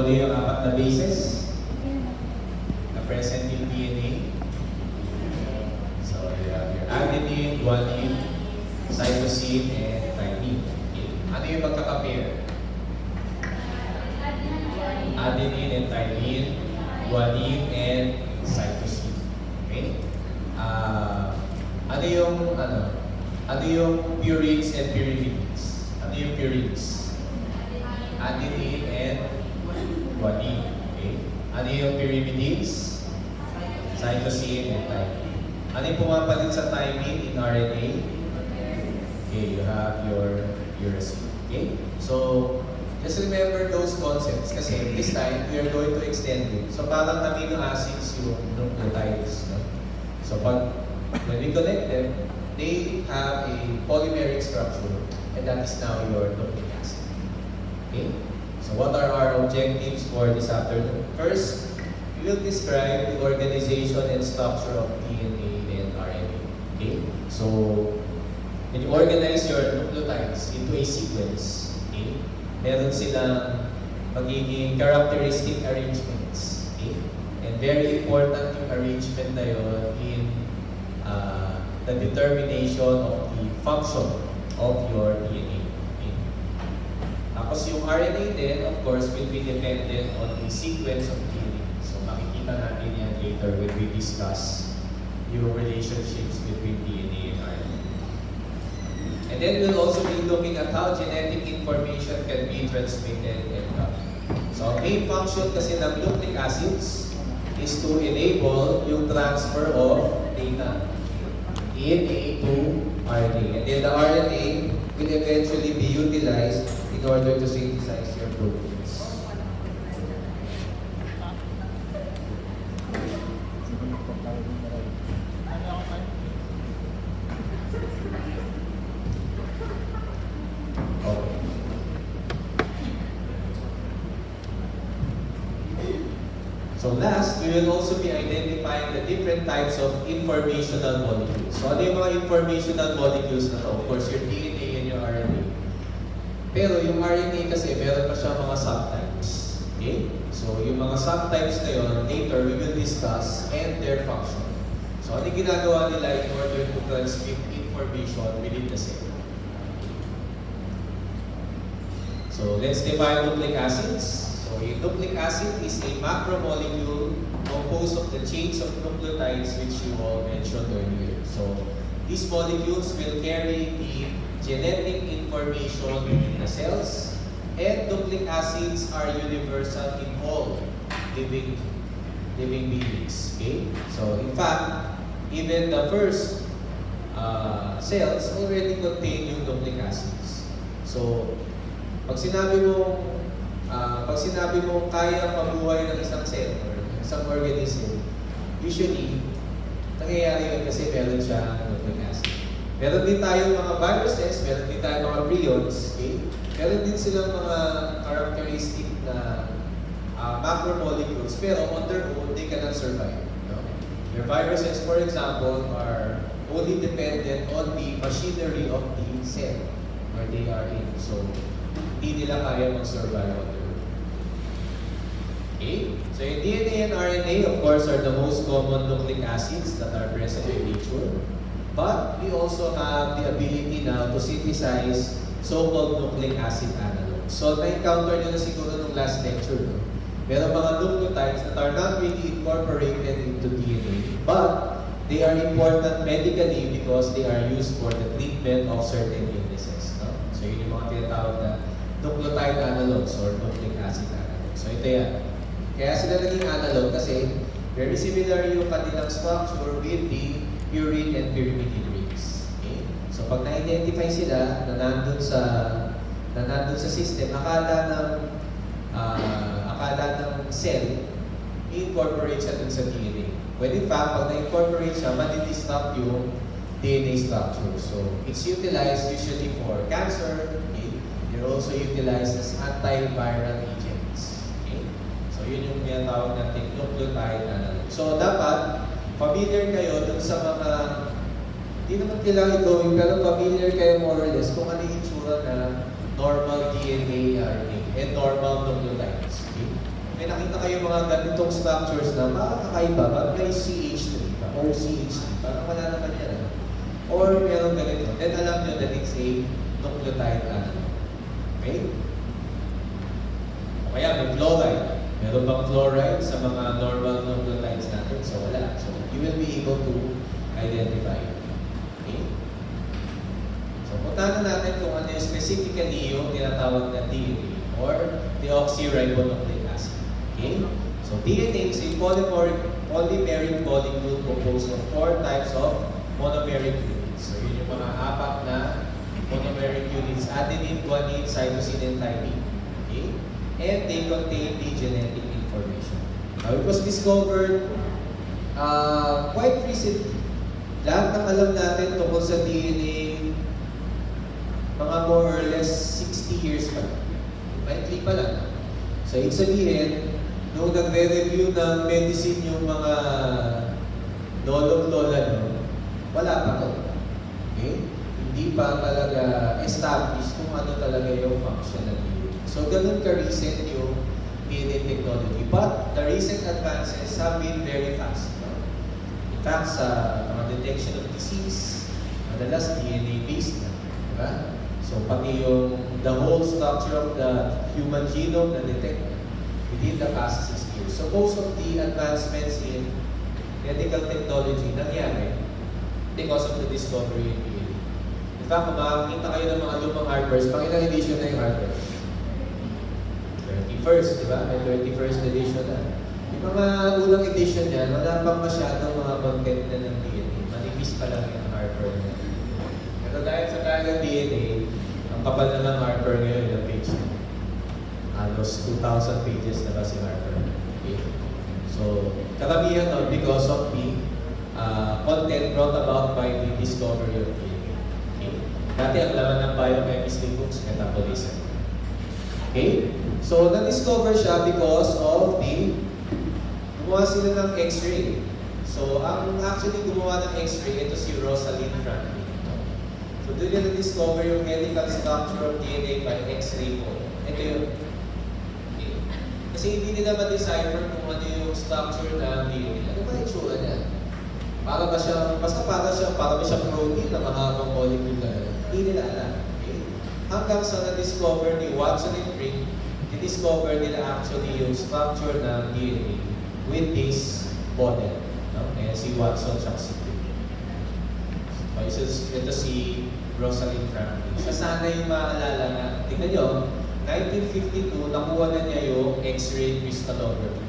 ano yung apat na bases na present in DNA? So, your adenine, guanine, cytosine, and thymine. Okay. Ano yung magkaka-pair? Adenine and thymine, guanine, and cytosine. Okay? Ano yung purines and pyrimidines? Ano yung purines? Adenine and guanine. Okay? Ano yung pyrimidines? Cytosine and thymine. Ano yung pumapalit sa thymine in RNA? Okay, you have your uracil. Okay? So, just remember those concepts kasi this time we are going to extend it. So, parang amino acids yung nucleotides. No? So, when we connect them, they have a polymeric structure and that is now your nucleic acid. Okay? So, what are our objectives for this afternoon? First, we will describe the organization and structure of DNA and RNA. Okay? So, when you organize your nucleotides into a sequence, okay, meron silang magiging characteristic arrangements. Okay? And very important yung arrangement na yun in the determination of the function of your DNA. Okay? Tapos yung RNA din, of course, will be dependent on the sequence of DNA. So makikita natin yan later when we discuss yung relationships between DNA and RNA. And then we'll also be looking at how genetic information can be transmitted and copied. So ang main function kasi ng nucleic acids is to enable yung transfer of data, DNA to RNA. And then the RNA will eventually be utilized in order to synthesize your proteins. So last, we will also be identifying the different types of informational molecules. So ano yung mga informational molecules na to? Of course, your DNA and your RNA. Pero yung RNA kasi, meron pa siya mga subtypes. Okay? So yung mga subtypes na yun, later we will discuss and their function. So ano yung ginagawa nila in order to transmit information within the cell? So let's define nucleic acids. So, a nucleic acid is a macromolecule composed of the chains of nucleotides which you all mentioned earlier. So, these molecules will carry the genetic information within the cells, and nucleic acids are universal in all living beings. Okay? So, in fact, even the first cells already contain yung nucleic acids. So, pag sinabi mo kaya mabuhay ng isang cell or isang organism, usually, nangyayari yun kasi meron siya nucleic acid. Meron din tayong mga viruses, meron din tayong mga prions, okay? Meron din silang mga characteristic na macromolecules, pero on their own, they cannot survive. No? Your viruses, for example, are only dependent on the machinery of the cell where they are in. So, hindi nila kaya mag-survive on their own. Okay? So yung DNA and RNA, of course, are the most common nucleic acids that are present in nature. But we also have the ability now to synthesize so-called nucleic acid analogs. So na-encounter nyo na siguro nung last lecture. No? Meron mga nucleotides that are not really incorporated into DNA, but they are important medically because they are used for the treatment of certain illnesses. No? So yun yung mga tinatawag na nucleotide analogs or nucleic acid analogs. So ito yan. Kaya sila naging analog kasi very similar yung kanilang structure with the purine and pyrimidine rings. Okay? So pag na-identify sila na nandun sa system, akala ng cell, i-incorporate siya dun sa DNA. When in fact, pag na-incorporate siya, madi-disrupt yung DNA structure. So it's utilized usually for cancer. Okay? They're also utilized as antiviral agents. Okay? So yun yung tinatawag natin nucleotide analog. So dapat familiar kayo dun sa mga, hindi naman kailangan i-drawing, pero familiar kayo more or less kung ano yung itsura na normal DNA, RNA, and normal nucleotides. Okay? may nakita kayo mga ganitong structures na makakaiba, but may CH3 pa, o CH3, parang wala naman yan. Or meron ganito, then alam nyo that it's a nucleotide analog. Okay? O kaya may fluoride. Meron bang fluoride sa mga normal nucleotides natin? So wala. So you will be able to identify it. Okay? So puntahan na natin kung ano yung specifically yung tinatawag na DNA or deoxyribonucleic acid. Okay? So DNA is a polymeric molecule composed of 4 types of monomeric units. So yun yung mga 4 na monomeric units: adenine, guanine, cytosine, and thymine. Okay? And they contain the genetic information. Now, it was discovered quite recently. Lahat ng alam natin tungkol sa DNA, mga more or less 60 years pa lang. 93 pa lang. So, ibig sabihin, nung nagre-review ng medicine yung mga lolong-lola nyo, wala pa to. Okay? Hindi pa talaga established kung ano talaga yung function ng DNA. So, ganun ka-recent yung DNA technology. But the recent advances have been very fast. No? In fact, sa mga detection of disease, madalas DNA-based na. Diba? So, pati yung the whole structure of the human genome na detect within the past 6 years. So, most of the advancements in medical technology nangyari because of the discovery in DNA. In fact, kung makakita kayo ng mga lumang hardwares, pang ilang edition na yung hardware? 31st, di ba? May 31st edition na. Yung mga unang edition niyan, wala pang masyadong mga content na ng DNA. Manipis pa lang yung hardware niya. Pero dahil sa kaya ng DNA, ang kapal na ng hardware ngayon, yung page na. Halos 2,000 pages na ba si hardware? Okay. So, karamihan nun because of the content brought about by the discovery of DNA. Okay. Dati ang laman ng biochemistry books, metabolism. Okay? So, na-discover siya because of the gumawa sila ng X-ray. So, ang actually gumawa ng X-ray, ito si Rosalind Franklin. So, doon niya na-discover yung medical structure of DNA by X-ray po. Ito yun. Okay. Kasi hindi nila ma-decipher kung ano yung structure ng DNA. Ano ba yung tsura niya? Para ba siya, basta para ba siya protein na mahabang molecule na yun? Hindi nila alam. Okay? Hanggang sa na-discover ni Watson and Crick, discover nila actually yung structure ng DNA with this model. No? Kaya si Watson at si Crick. So, ito si Rosalind Franklin. Sana yung maalala na, tingnan nyo, 1952, nakuha na niya yung X-ray crystallography.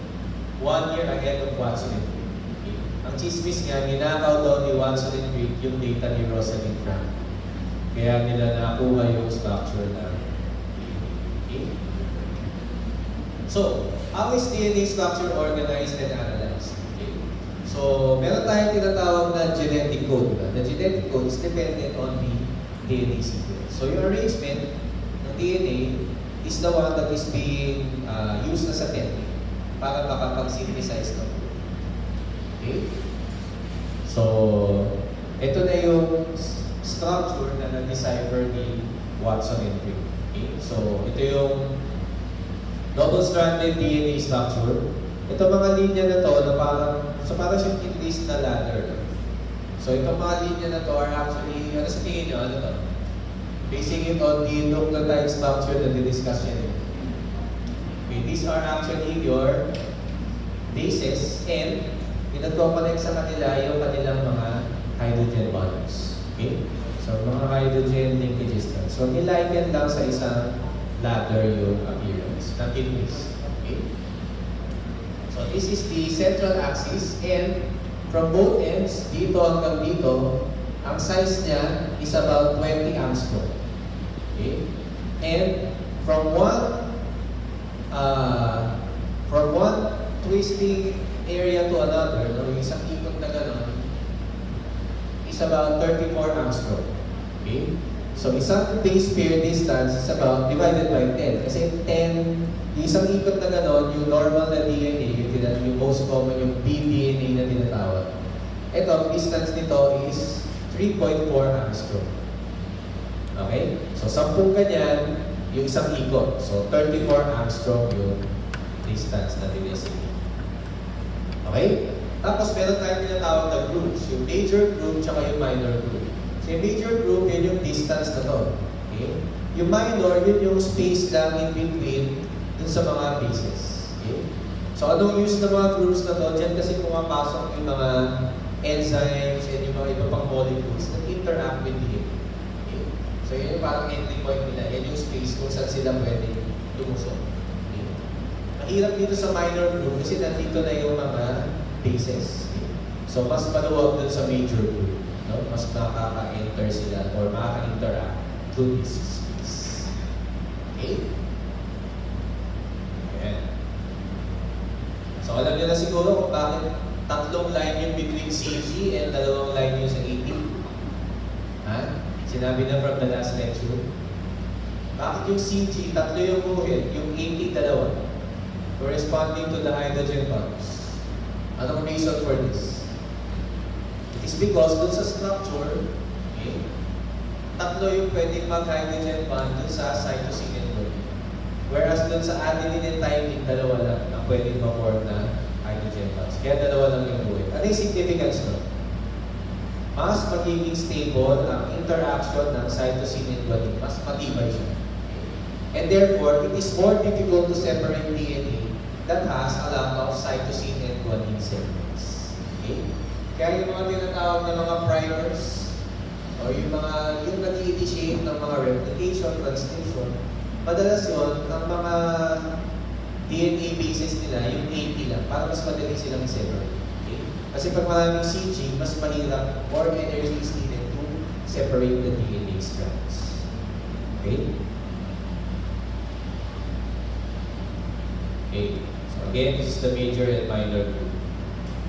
1 year ahead of Watson and Crick. Okay? Ang chismis nga, ninakaw daw ni Watson and Crick yung data ni Rosalind Franklin. Kaya nila nakuha yung structure ng DNA. Okay? So, how is DNA structure organized and analyzed? Okay. So, meron tayong tinatawag na genetic code. The genetic code is dependent on the DNA sequence. So, yung arrangement ng DNA is the one that is being used as a technique para makapag-synthesize ng code. Okay? So, ito na yung structure na na-decipher ni Watson and Crick. Okay? So, ito yung double-stranded DNA structure. Ito mga linya na to na parang siyang increased na ladder. So itong mga linya na to are actually, ano sa tingin nyo, ano to? Basing it on the nucleotide structure na di-discuss yan. Okay, these are actually your bases and pinag-connect sa kanila yung kanilang mga hydrogen bonds. Okay? So mga hydrogen linkages lang. So niliken lang sa isang ladder yung appearance ng kidneys. Okay? So this is the central axis and from both ends, dito hanggang dito, ang size niya is about 20 angstrom. Okay? And from one twisting area to another, yung isang ikot na gano'n, is about 34 angstrom. Okay? So, isang base pair distance is about divided by 10. Kasi 10, yung isang ikot na gano'n, yung normal na DNA, yung most common, yung bDNA na tinatawag. Ito, ang distance nito is 3.4 angstrom. Okay? So, 10 ganyan, yung isang ikot. So, 34 angstrom yung distance na dinesignate. Okay? Tapos meron tayong tinatawag na groups, yung major group tsaka yung minor group. So yung major group, yun yung distance na to. Okay? Yung minor, yun yung space lang in between dun sa mga bases. Okay? So anong use ng mga groups na to? Diyan kasi pumapasok yung mga enzymes and yung mga iba pang molecules that interact with DNA. Okay? So yun yung parang entry point nila. Yan yung space kung saan sila pwede lumusok. Okay? Mahirap dito sa minor group kasi nandito na yung mga bases. Okay? So mas maluwag dun sa major group. No? Mas makaka-enter sila or makaka-interact through this space. Okay? Ayan. So alam niyo na siguro kung bakit tatlong line yung between CG and dalawang line yung sa AT. Ha? Sinabi na from the last lecture. Bakit yung CG, tatlo yung buhit, yung AT dalawa? Corresponding to the hydrogen bonds. Anong reason for this? It is because dun sa structure, okay, tatlo yung pwedeng mag-hydrogen bond dun sa cytosine and guanine. Whereas dun sa adenine and thymine, dalawa lang ang pwedeng ma-form na hydrogen bonds. Kaya dalawa lang yung buhay. Ano yung significance nun? Mas magiging stable ang interaction ng cytosine and guanine. Mas matibay siya. And therefore, it is more difficult to separate DNA that has a lot of cytosine and guanine segments. Okay? Kaya yung mga tinatawag na mga primers, o yung nag-i-initiate ng mga replication, transcription, madalas yun, ang mga DNA bases nila, yung AT lang, para mas madali silang i-separate. Okay? Kasi pag maraming CG, mas mahirap, more energy is needed to separate the DNA strands. Okay? Okay. So again, this is the major and minor group.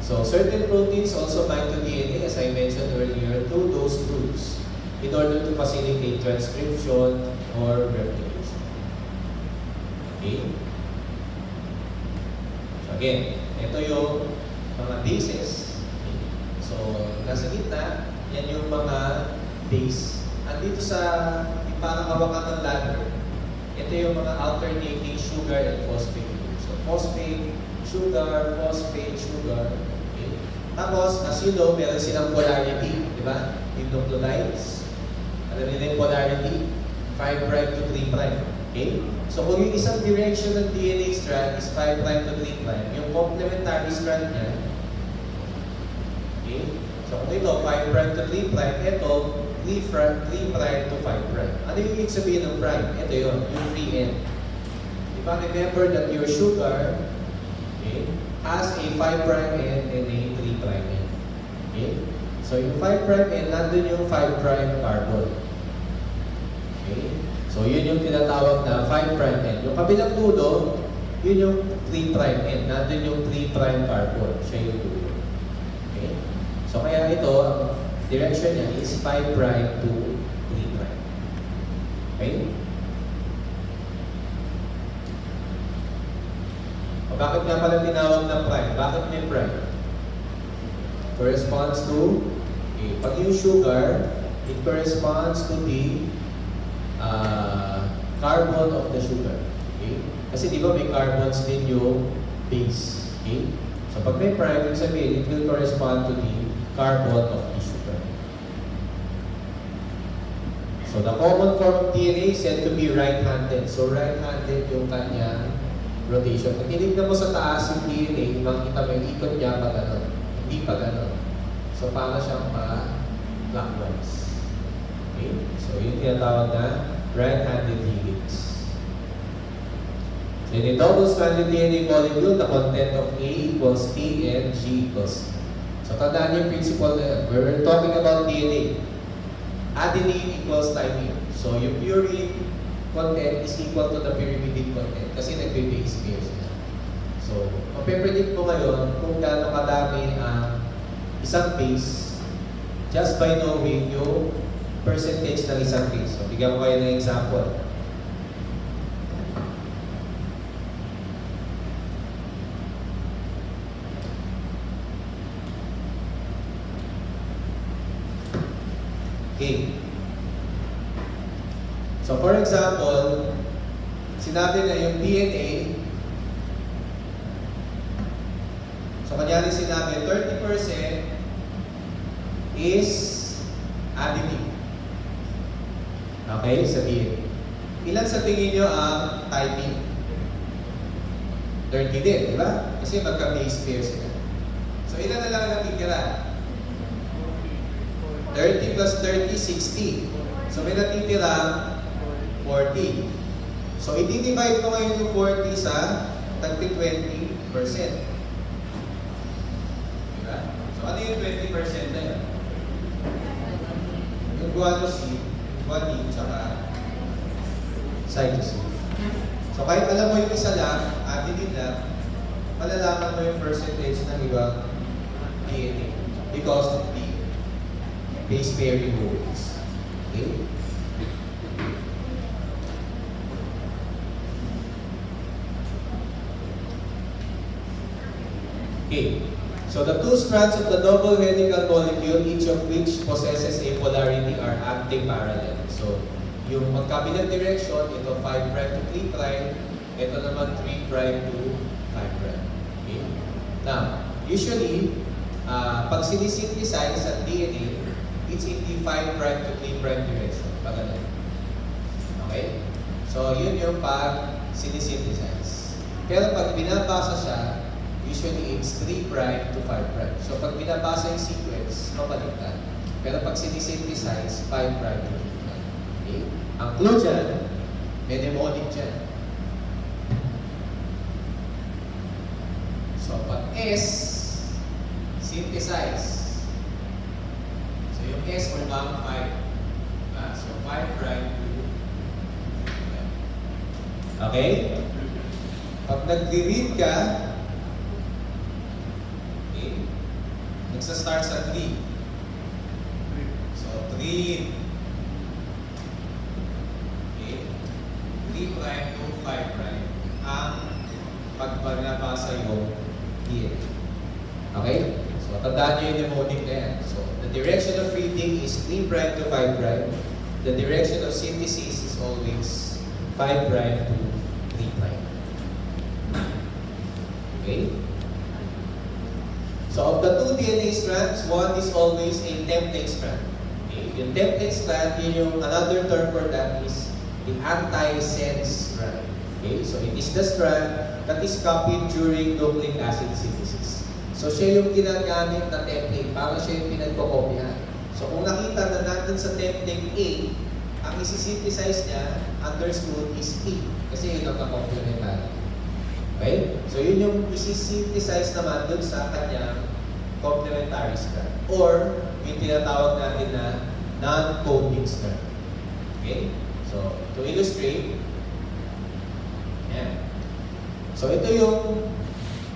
So certain proteins also bind to DNA, as I mentioned earlier, through those groups in order to facilitate transcription or replication. Okay? So again, ito yung mga bases. Okay? So, nasa gitna, yan yung mga base. Andito sa parang hawakan ng ladder, ito yung mga alternating sugar and phosphate groups. So, phosphate, sugar, phosphate, sugar. Okay? Tapos, as you know, meron silang polarity. Di ba? Yung nucleotides. Alam niyo yung polarity? 5' to 3'. Okay? So kung yung isang direction ng DNA strand is 5' to 3', yung complementary strand niya, okay? So kung ito 5' to 3', ito 3' to 5'. Ano yung ibig sabihin ng prime? Ito yun, yung free end. Diba, remember that your sugar, okay, has a 5' end and a 3' end. Okay? So yung 5' end, nandun yung 5' carbon. Okay? So, yun yung tinatawag na 5' end. Yung kabilang dulo, yun yung 3' end. Nandun yung 3' carbon. Siya yung dulo. Okay? So, kaya ito, ang direction niya is 5' to 3'. Okay? O bakit nga pala tinawag na prime? Bakit may prime? Corresponds to, okay, pag yung sugar, it corresponds to the carbon of the sugar. Okay? Kasi di ba may carbons din yung base. Okay? So pag may prime, ibig sabihin, it will correspond to the carbon of the sugar. So the common form of DNA is said to be right-handed. So right-handed yung kanyang rotation. Pag tinignan mo sa taas yung DNA, makikita mo yung ikot niya pa gano'n. Hindi pa gano'n. So para siyang pa-clockwise. Okay? So yung tinatawag na right-handed helix. So in a double-stranded DNA molecule, the content of A equals T and G equals C. So tandaan yung principle na yun. We're talking about DNA. Adenine equals thymine. So yung purine content is equal to the pyrimidine content kasi nagbe-base pair sila. So, mapipredict mo ngayon kung gaano kadami ang isang base just by knowing yung percentage ng isang base. So, bigyan ko kayo ng example. Okay. So, for example, sinabi na yung DNA, So, kanyari sinabi, 30% is additive. Okay, sa DNA. Ilan sa tingin nyo ang typing? 30 din, di ba? Kasi magka-base pair sila. So, ilan na lang ang natitira? 30 plus 30, 60. So, may natitira 40. So, i-divide ko ngayon yung 40 sa 20%. Diba? So, ano yung 20% na yun? Yung guanosine, guanine, tsaka cytosine. So, kahit alam mo yung isa lang, added lang, malalaman mo yung percentage ng ibang DNA because of the base pairing rules. Okay? Okay. So the two strands of the double helical molecule, each of which possesses a polarity, are acting parallel. So, yung magkabilang direction, ito 5' to 3', ito naman 3' to 5'. Okay? Now, usually, pag sinisynthesize ang DNA, it's in the 5' to 3' direction. Pagano. Okay? So, yun yung pag sinisynthesize. Pero pag binabasa siya, usually it's 3' to 5'. So, pag binabasa yung sequence, mabaliktad. Pero pag sinisynthesize, 5' to 3'. Okay? Ang clue dyan, may mnemonic dyan. So, pag S, synthesize. So, yung S, umang 5. So, 5' to 3'. Okay? Pag nag-read ka, nagsa-start sa 3. So, 3. Okay. 3' to 5' ang pagpagbasa yung DNA. Okay? So, tandaan nyo yung mnemonic na yan. So, the direction of reading is 3' to 5'. The direction of synthesis is always 5' to 3'. Okay? So, of the two DNA strands, one is always a template strand. Okay? Yung template strand, yun yung another term for that is the anti-sense strand. Okay? So, it is the strand that is copied during nucleic acid synthesis. So, siya yung ginagamit na template, parang siya yung pinagkokopyahan. So, kung nakita na natin sa template A, ang isi-synthesize niya, understood, is T. Kasi yun ang complementary. Okay? So, yun yung isi-synthesize naman dun sa kanyang complementary strand. Or, yung tinatawag natin na non-coding strand. Okay? So, to illustrate, yan. So, ito yung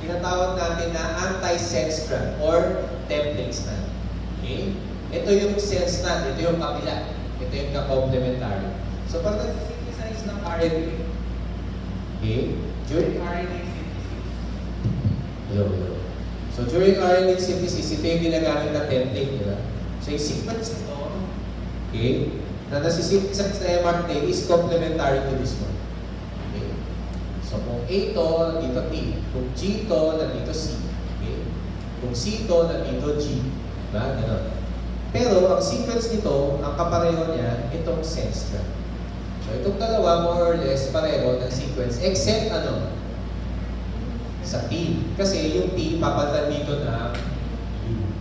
tinatawag natin na anti-sense strand or template strand. Okay? Ito yung sense strand, ito yung kabila. Ito yung ka-complementary. So, pag nag-synthesize ng RNA, okay? During RNA synthesis. So, during RNA synthesis, ito yung ginagamit na template, di ba? So, yung sequence ito, okay, na nasisynthesize na mRNA is complementary to this one. Okay? So, kung A ito, nandito T. Kung G ito, nandito C. Okay? Kung C ito, nandito G. Diba? Ganon. Pero, ang sequence nito, ang kapareho niya, itong sense strand. So, itong dalawa, more or less, pareho ng sequence, except ano? Sa T. Kasi yung T, papalitan dito na U.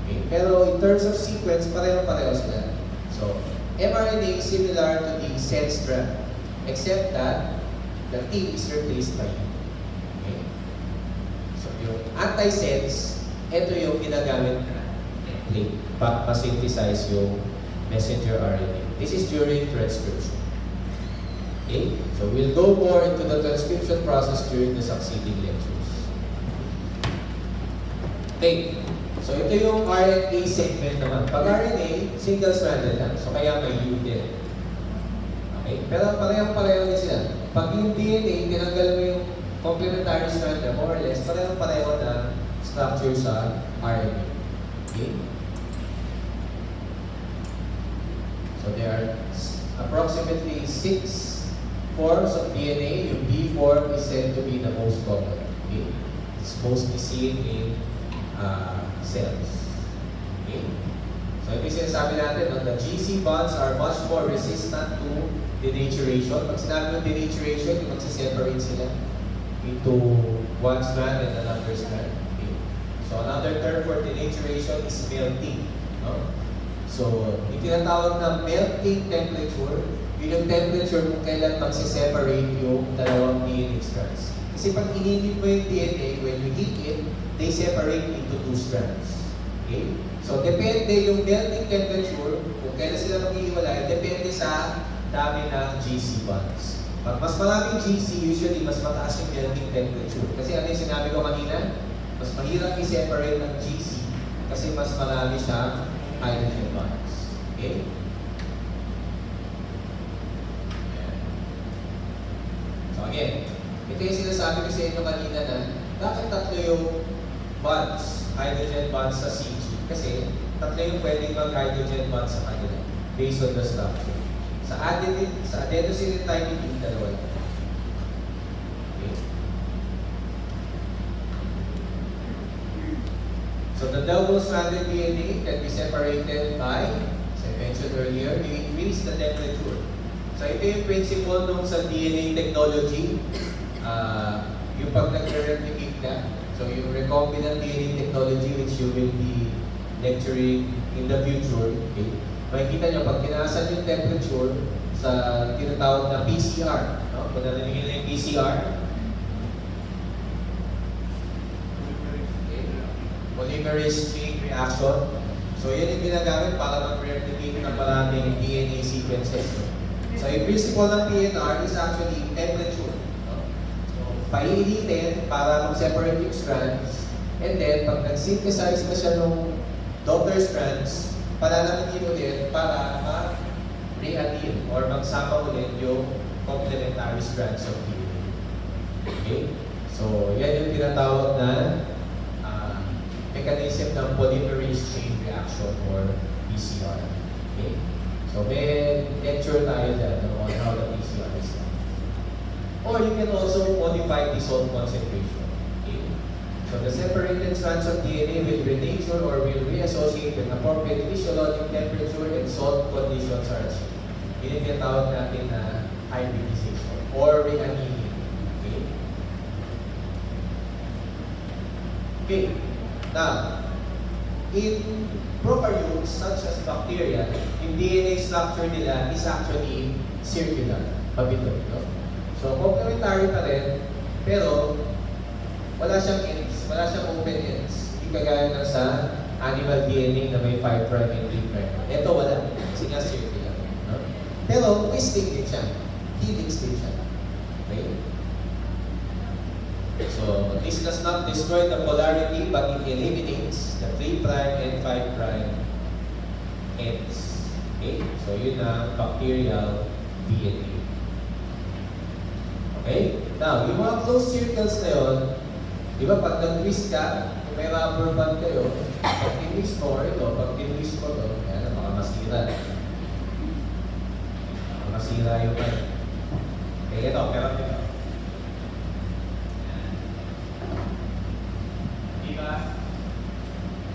Okay? Pero in terms of sequence, pareho-pareho sila. So, mRNA is similar to the sense strand, except that the T is replaced by U. Okay? So, yung anti-sense, ito yung ginagamit na template para ma-synthesize yung messenger RNA. This is during transcription. Okay? So we'll go more into the transcription process during the succeeding lectures. Okay. So ito yung RNA segment naman. Pag RNA, single-stranded lang. So kaya may U din. Okay? Pero parehong-pareho din sila. Pag yung DNA, tinanggal mo yung complementary strand na more or less, parehong-pareho na structure sa RNA. Okay? So there are approximately 6 forms of DNA. Yung B form is said to be the most common. Okay? It's mostly seen in cells. Okay? So ito yung sinasabi natin, no? The GC bonds are much more resistant to denaturation. Pag sinabi ng denaturation, yung magsiseparate sila into one strand and another strand. Okay? So another term for denaturation is melting. No? So, yung tinatawag na melting temperature, yun yung temperature kung kailan magsiseparate yung dalawang DNA strands. Kasi pag ininit mo yung DNA, when you heat it, they separate into two strands. Okay? So, depende yung melting temperature, kung kailan sila maghihiwalay, depende sa dami ng GC bonds. Pag mas maraming GC, usually mas mataas yung melting temperature. Kasi ano yung sinabi ko kanina? Mas mahirap i-separate ng GC kasi mas marami siyang hydrogen bonds. Okay? So again, ito yung sinasabi ko sa inyo kanina na bakit tatlo yung bonds, hydrogen bonds sa CG? Kasi tatlo yung pwedeng mag-hydrogen bonds sa kanila based on the structure. Sa adenosine and thymidine, dalawa lang. Okay? So the double-stranded DNA can be separated by, as I mentioned earlier, you increase the temperature. So ito yung principle nung sa DNA technology, yung pag nag-replicate ka. So yung recombinant DNA technology which you will be lecturing in the future, okay? Makikita nyo, pag kinaasan yung temperature sa tinatawag na PCR, no? Kung narinig nyo yung PCR, polymerase chain reaction. So yan yung ginagamit para mag-replicate ng maraming DNA sequences. No? So yung principle ng PNR is actually temperature. No? So painitin para mag-separate yung strands. And then pag nag-synthesize na siya ng daughter strands, palalamitin ulit para mag-reattine or magsama ulit yung complementary strands of DNA. Okay? So yan yung tinatawag na mechanism ng polymerase chain reaction or PCR. Okay? So may lecture tayo dyan on how the PCR is done. Or you can also modify the salt concentration. Okay? So the separated strands of DNA will renature or will reassociate when appropriate physiologic temperature and salt conditions are achieved. Yun yung tinatawag natin na hybridization or reannealing. Okay? Okay. Now, in prokaryotes such as bacteria, yung DNA structure nila is actually circular, pabito. No? So, complementary pa rin, pero wala siyang ends, wala siyang open ends. Hindi kagaya na sa animal DNA na may 5' and 3'. Ito wala, kasi nga circular. No? Pero, twisting din siya. Helix din siya. Okay? So, this does not destroy the polarity, but it eliminates the 3' and 5' ends. Okay? So, yun ang bacterial DNA. Okay? Now, yung mga closed circles na yun, di ba pag nag-twist ka, kung may rubber band kayo, pag tinwist mo, ito, pag tinwist mo ito, yan, baka masira. Baka masira yung ano. Okay, ito, pero ito.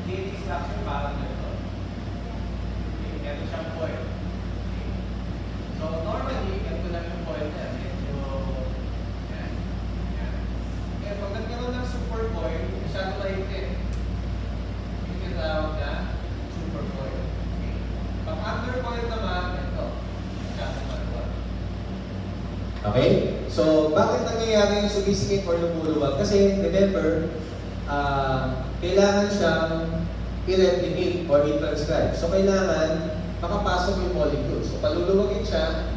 DNA structure parang ganito. Okay, ganito siyang coil. Okay. So normally, ganito lang yung coil niya. Medyo, yan. Yan. Kaya pag nagkaroon ng super coil, masyado mahigpit. Yung tinatawag na super coil. Okay. Pag under coil naman, ito. Masyado maluwag. Okay? So, bakit nangyayari yung sumisikip or lumuluwag? Kasi, remember, kailangan siyang i-replicate or i-transcribe. So, kailangan makapasok yung molecule. So, paluluwagin siya.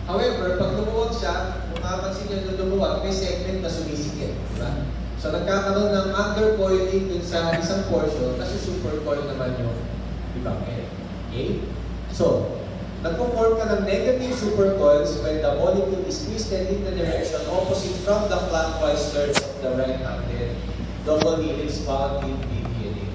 However, pag lumuwag siya, kung mapapansin nyo na lumuwag, may segment na sumisikip. Diba? So, nagkakaroon ng undercoiling dun sa isang portion, kasi supercoil naman yung ibang end. Okay? So, nagpo-form ka ng negative supercoils when the molecule is twisted in the direction opposite from the clockwise surge of the right-handed double helix bound in DNA.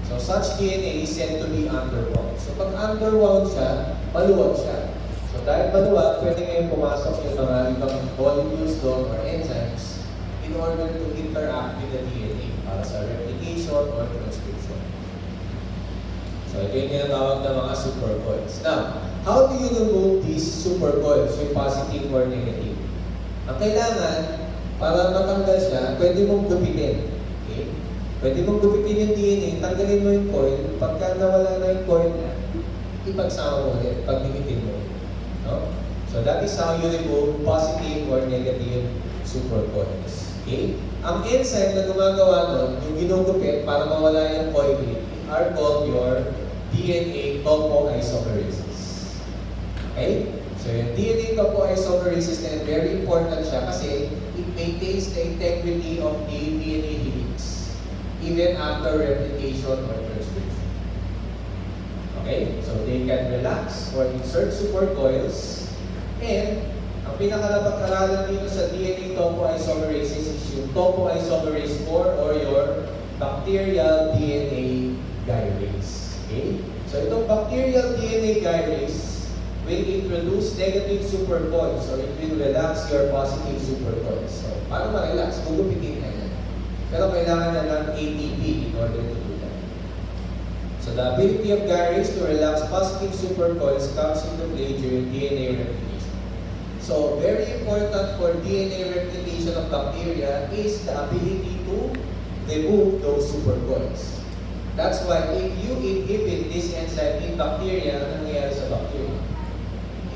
So such DNA is said to be underwound. So pag underwound siya, maluwag siya. So dahil maluwag, pwede ngayon pumasok yung mga ibang molecules doon or enzymes in order order to interact with the DNA para sa replication or transcription. So, ito yung tinatawag na mga supercoils. Now, how do you remove these supercoils, yung positive or negative? Ang kailangan, para matanggal siya, pwede mong gupitin. Okay? Pwede mong gupitin yung DNA, tanggalin mo yung coil. Pagka nawala na yung coil, ipagsama mo ulit, pagdikitin mo. No? So that is how you remove positive or negative supercoils. Okay? Ang enzyme na gumagawa nun, yung ginugupit para mawala yung coil, are called your DNA topoisomerases. Okay? So yung DNA topoisomerases na very important siya kasi it maintains the integrity of the DNA helix even after replication or transcription. Okay? So they can relax or insert supercoils. And ang pinakalapat-aralan dito sa DNA topoisomerases is yung topoisomerase 4 or your bacterial DNA gyrase. Okay? So itong bacterial DNA gyrase will introduce negative supercoils or it will relax your positive supercoils. So, paano ma-relax? Gugupitin na yan. Pero kailangan na ng ATP in order to do that. So the ability of gyrase to relax positive supercoils comes into play during DNA replication. So very important for DNA replication of bacteria is the ability to remove those supercoils. That's why if you inhibit this enzyme in bacteria, ano nangyayari sa bacteria?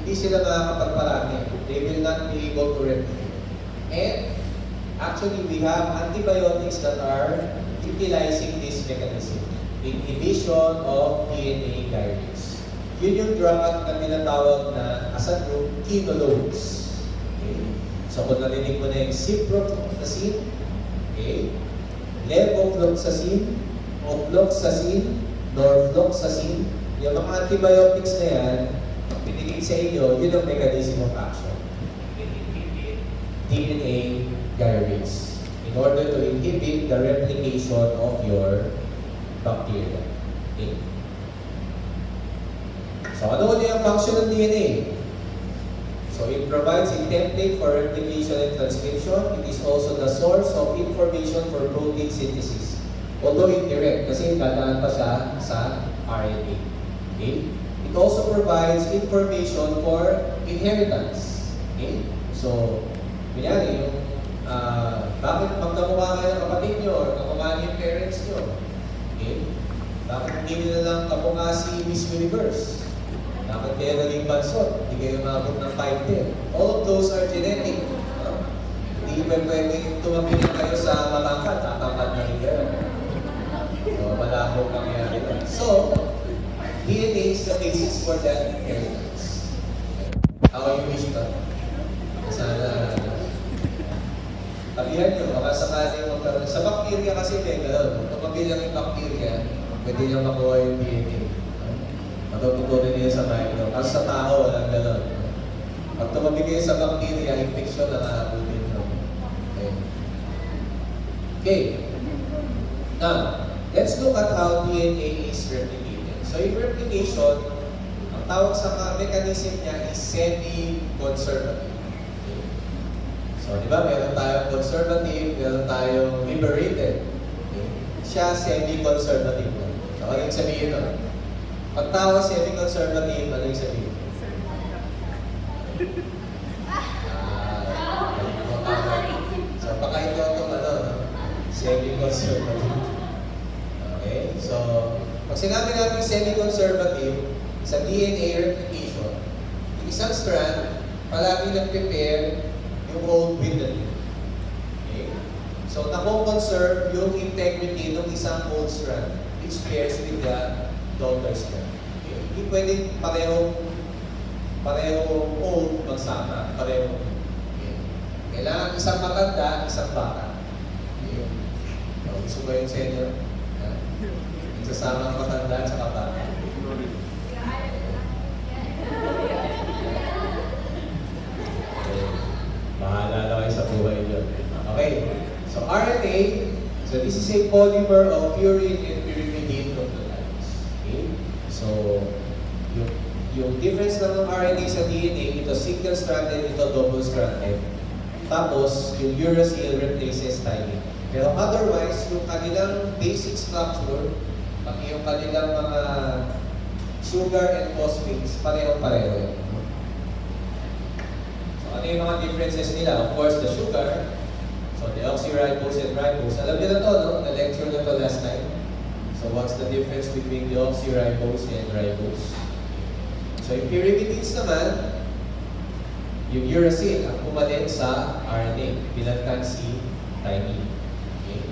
Hindi sila makakapagparami. They will not be able to replicate. And actually, we have antibiotics that are utilizing this mechanism. Inhibition of DNA gyrase. Yun yung drug na tinatawag na as a group, quinolones. Okay? So kung narinig mo na yung ciprofloxacin, okay? Levofloxacin, ofloxacin, norfloxacin, yung mga antibiotics na yan, pinigil sa inyo, yun ang mechanism of action. Inhibit DNA gyrase in order to inhibit the replication of your bacteria. Okay? So, ano ulit ang function ng DNA? So, it provides a template for replication and transcription. It is also the source of information for protein synthesis. Although indirect, kasi dadaan pa siya sa RNA. Okay? It also provides information for inheritance. Okay? So, kunyari, yung bakit magkamukha kayo ng kapatid nyo or kamukha niyo yung parents nyo? Okay? Bakit hindi nila lang kamukha si Miss Universe? Bakit kayo naging bansot? Hindi kayo umabot ng 5'10". All of those are genetic. Hindi pa pwedeng tumapilin kayo sa matangkad. Tatangkad na rin kayo. So, malabo pangyayari doon. So, DNA is the basis for that inheritance. How you wish ka? Sana, tabihan nyo, baka sakali magkaroon. Sa bacteria kasi may gano'n. Kung mabilang yung bacteria, pwede nyo makuha yung DNA. Matututunin niyo sa micro. Kasi sa tao, walang gano'n. Pag tumabi kayo sa bacteria, infection na nakabutin nyo. Okay. Okay. Now, let's look at how DNA is replicated. So, in replication, ang tawag sa mechanism niya is semi-conservative. Okay. So, di ba, meron tayong conservative, meron tayong liberated. Okay. Siya semi-conservative. So, ano yung sabihin nun? Pag tawag semi-conservative, ano yung sabihin? So, baka ito itong semi-conservative. Okay? So, pag sinabi natin semi-conservative, sa DNA replication, yung isang strand, palagi nag-prepare yung old with the new. Okay? So, nako-conserve yung integrity ng isang old strand, which pairs with the daughter strand. Okay? Hindi pwedeng parehong old magsama, parehong okay? Kailangan isang matanda, isang bata. Okay? So, gusto ko yun sa inyo? Sasama ang matanda at saka bata. Bahala na kayo sa buhay nyo. Okay. So, RNA, so this is a polymer of purine and pyrimidine nucleotides. Okay. So, yung difference ng RNA sa DNA, ito single-stranded, ito double-stranded. Tapos, yung uracil replaces thymine. Pero otherwise, yung kanilang basic structure, pati yung kanilang mga sugar and phosphates, pareho-pareho yun. So, ano yung mga differences nila? Of course, the sugar, so deoxyribose and ribose. Alam niyo na to, no? Na-lecture na to last time. So, what's the difference between deoxyribose and ribose? So, yung pyrimidines naman, yung uracil ang pumalit sa RNA, pinagkan si thymine. Okay?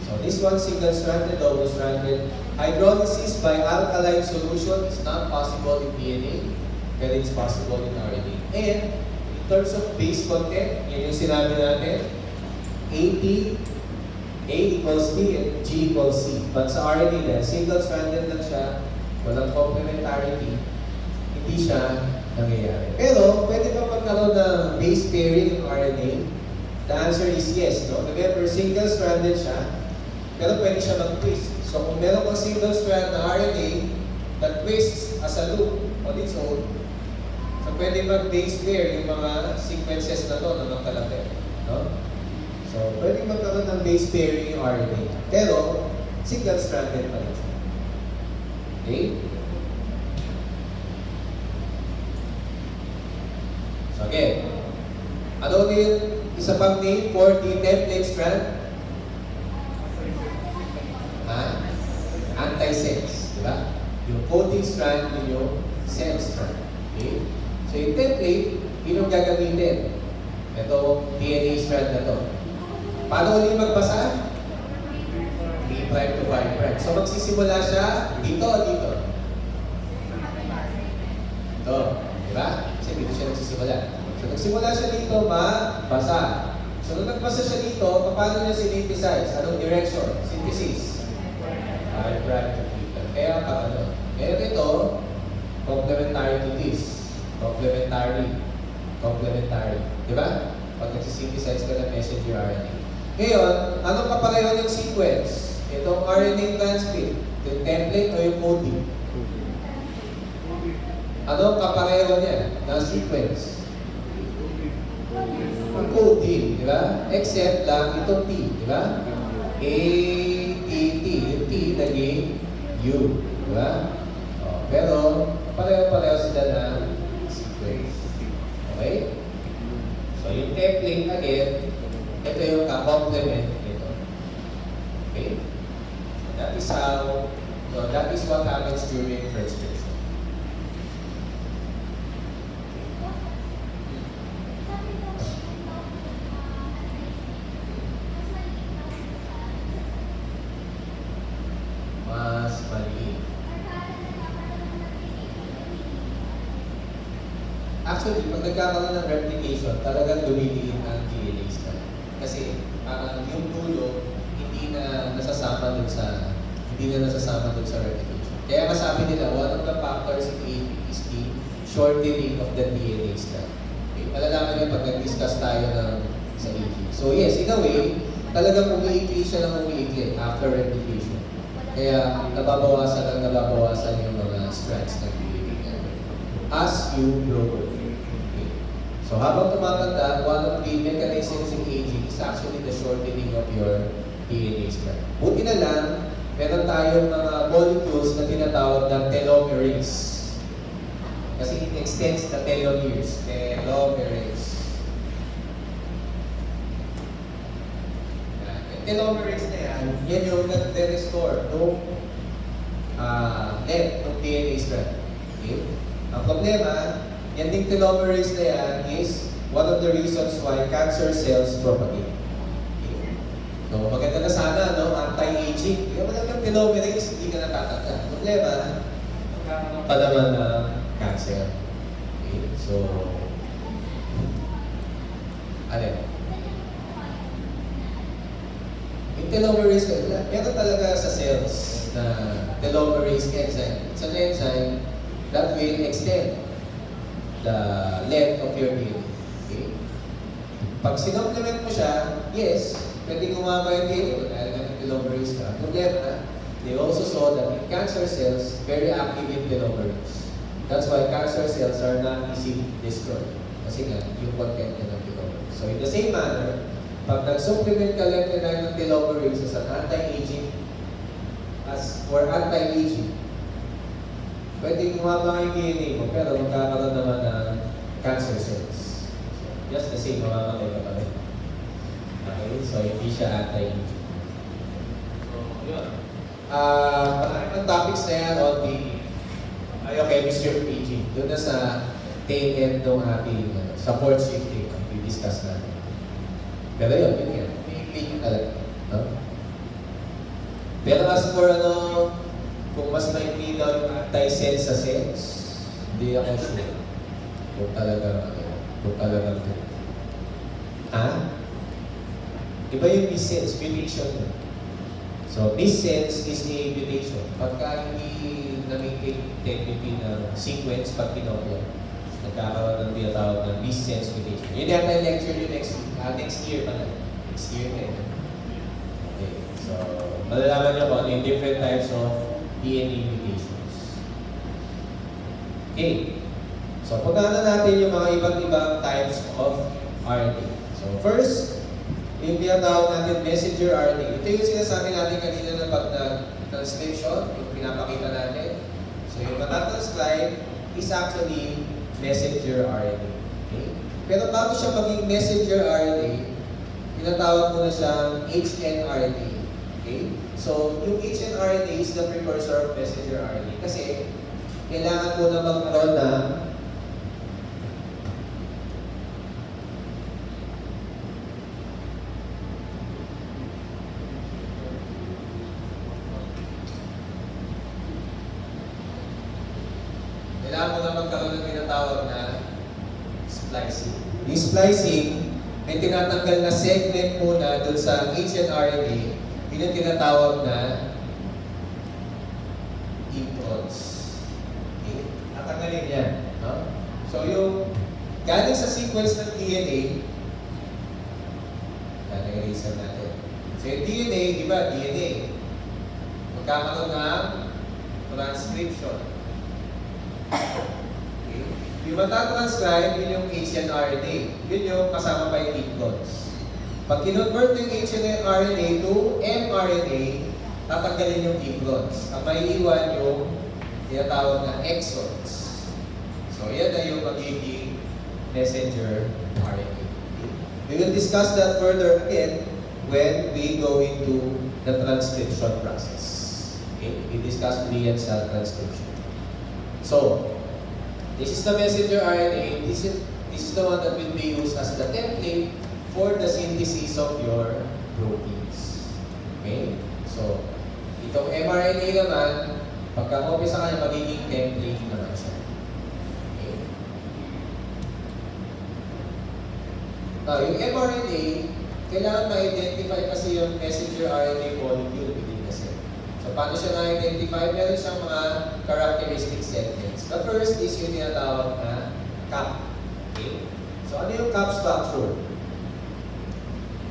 So, this one, single-stranded, double-stranded. Hydrolysis by alkaline solution is not possible in DNA, but it's possible in RNA. And, in terms of base content, yun yung sinabi natin, AP, A equals T, and G equals C. But sa RNA na, single-stranded lang siya, walang complementarity, hindi siya nangyayari. Pero, pwede ba magkaroon ng base pairing ng RNA? The answer is yes, no? Remember, single-stranded siya, pero pwede siya mag-twist. So, kung meron kang single-strand na RNA that twists as a loop on its own, so pwede mag-base pair yung mga sequences na to na magkalapit, no? So, pwede magkaroon ng base pairing yung RNA. Pero, single-stranded pa rin siya. Okay? So again, ano yung isa pang name for the template strand? Anti-sense, di ba? Yung coding strand, yun yung sense strand. Okay? So yung template, yun yung gagamitin. Ito, DNA strand na to. Paano ulit magbasa? 3' to 5'. So magsisimula siya dito o dito? Ito, di ba? Kasi dito siya nagsisimula. So nagsimula siya dito, mabasa. So nung nagbasa siya dito, paano niya synthesize? Anong direction? Synthesis. 5' to 3'. Kaya ano? Kaya ito, complementary to this. Complementary. Di ba? Pag nagsisynthesize ka ng messenger RNA. Ngayon, anong kapareho ng sequence? Itong RNA transcript, yung template o yung coding? Anong kapareho niya na sequence? Ang coding, di ba? Except lang itong T, di ba? A, T, T. Yung T naging U, di ba? Pero, pareho-pareho sila ng sequence. Okay? So, yung template again, ito yung ka-complement nito. Okay? That is what happens during transcription. Mas maliit. Actually, pag nagkakaroon ng replication, talagang lumiliit ang DNA strand. Kasi yung dulo hindi na nasasama dun sa replication. Kaya masabi nila, one of the factors in AP is the shortening of the DNA strand. Okay? Malalaman niyo pag nag-discuss tayo sa AP. So yes, in a way, talagang umiikli siya ng umiikli after replication. Kaya nababawasan yung mga strands ng DNA as you grow old. Okay? So habang tumatanda, one of the mechanisms in aging is actually the shortening of your DNA strand. Buti na lang, meron tayong mga molecules na tinatawag na telomerase. Kasi it extends the telomeres. Telomerase. Telomerase na yan yung nag-restore nung length ng DNA strand. Okay? Ang problema, yan ding telomerase na yan is one of the reasons why cancer cells propagate. Okay? So, maganda na sana, no? Anti-aging. Kaya wala kang telomerase, hindi ka natatanda. Problema, magkakaroon pa naman ng cancer. Okay? So, yung telomerase, meron talaga sa cells na telomerase enzyme. It's an enzyme that will extend the length of your DNA. Okay? Pag sinomplement mo siya, yes, pwede gumama yung DNA dahil ng telomerase ka. Problema, they also saw that in cancer cells, very active in telomerase. That's why cancer cells are not easily destroyed. Kasi nga, yung content niya ng telomerase. So in the same manner, pag nag-supplement ka lectinide ng telomerase as an anti-aging, as for anti-aging, pwedeng humaba yung DNA mo, pero magkakaroon naman ng cancer cells. So, just the same, mamamatay ka pa rin. Okay? So, hindi siya anti-aging. So, yun. Marami ng topics na yan on the biochemistry of aging. Doon na sa tail end ng ating support shifting, i-discuss natin. Pero yun yan. May talaga. No? Pero as for kung mas maikli daw yung anti-cells sa cells, hindi ako sure. Kung talagang ha? Iba yung missense, mutation. So, missense is a mutation. Pagka hindi na-maintain integrity ng sequence pag kinopya, nagkakaroon ng tinatawag ng missense mutation. Yun yata yung lecture nyo next year pa na. Next year na yun. Okay. So, malalaman nyo kung ano yung different types of DNA mutations. Okay. So, pagkana natin yung mga iba't ibang types of RNA. So, first, yung tinatawag natin messenger RNA. Ito yung sinasabi natin kanina na pag transcription, yung pinapakita natin. So, yung matatranscribe is actually messenger RNA. Okay? Pero bago siya maging messenger RNA, tinatawag mo na siyang hnRNA. Okay? So, yung hnRNA is the precursor of messenger RNA. Kasi, kailangan mo na magkaroon na magkaroon ng tinatawag na splicing. Yung splicing, may tinatanggal na segment muna dun sa hnRNA, yun yung tinatawag na introns. Okay? Natanggalin yan. No? So yung galing sa sequence ng DNA, erase natin. So yung DNA, di ba? DNA. Magkakaroon ng transcription. Okay. Yung matatranscribe, yun yung hnRNA. Yun yung kasama pa yung introns. Pag kinonvert yung hnRNA to mRNA, tatanggalin yung introns. Ang may iwan yung tinatawag na exons. So yan na yung magiging messenger RNA. We will discuss that further again when we go into the transcription process. Okay? We discuss Glial cell transcription. So, this is the messenger RNA. This is the one that will be used as the template for the synthesis of your proteins. Okay? So, itong mRNA naman, pagka-copy sa kanya, magiging template naman siya. Okay? Now, yung mRNA, kailangan ma-identify kasi yung messenger RNA molecule within the cell. So, paano siya na-identify? Meron siyang mga characteristic segments. The first is yung tinatawag na cap. Okay? So, ano yung cap structure?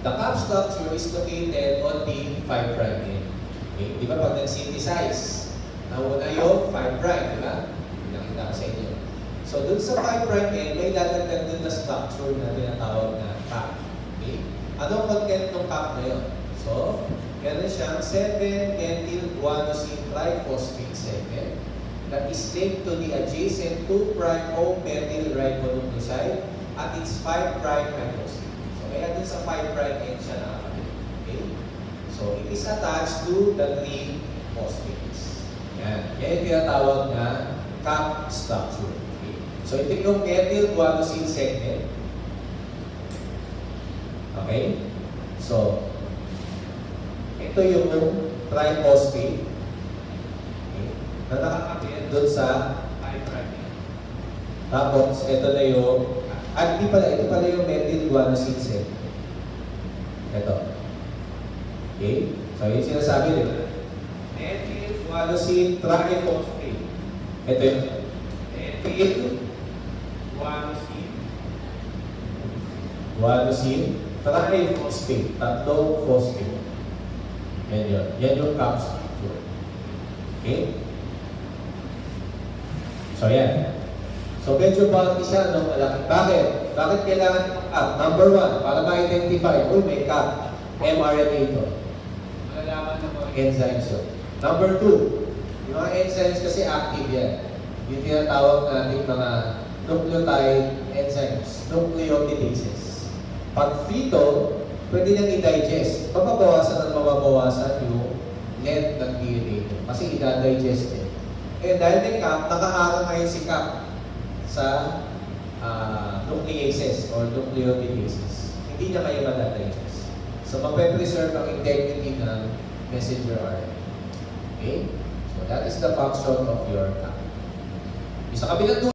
The cap structure is located on the 5' end. Okay? Di ba pag nag-synthesize, nauna yung 5', di ba? Pinakita ko sa inyo. So, dun sa 5' end, may dadagdag dun na structure na tinatawag na cap. Okay? Anong content ng cap na yun? So, meron siyang 7-methyl guanosine triphosphate segment that is linked to the adjacent 2'-O-methyl ribonucleoside at its 5' hydroxyl. So, kaya dun sa 5' end siya nakakabit. Okay? So, it is attached to the 3 phosphates. Yan. Yan yung tinatawag na cap structure. Okay? So, ito yung methyl guanosine segment. Okay? So, ito yung triphosphate. Okay? Na nakakabit doon sa 5'. Tapos, ito na yung, ito pala yung methyl guanosine segment. Ito. Okay? So, yung sinasabi nila. Methyl guanosine triphosphate. Ito yung methyl guanosine triphosphate. Tatlong phosphate. Yan yun. Yan yung cap structure. Okay? So, yan. So, medyo bulky siya, no? Malaki. Bakit? Bakit kailangan ng cap? Number one, para ma-identify, may cap. mRNA ito. Malalaman na po. Enzymes yun. Number two, yung mga enzymes kasi active yan. Yung tinatawag natin mga nucleotide enzymes, nucleotidases. Pag fetal, pwede niyang i-digest. Mababawasan at mababawasan yung length ng DNA mo. Kasi i-digest din. Eh dahil may cap, nakaharang ngayon si cap sa nucleases or nucleotidases. Hindi niya kayo madadigest. So, mape-preserve ang integrity ng messenger RNA. Okay? So, that is the function of your cap. Sa kabilang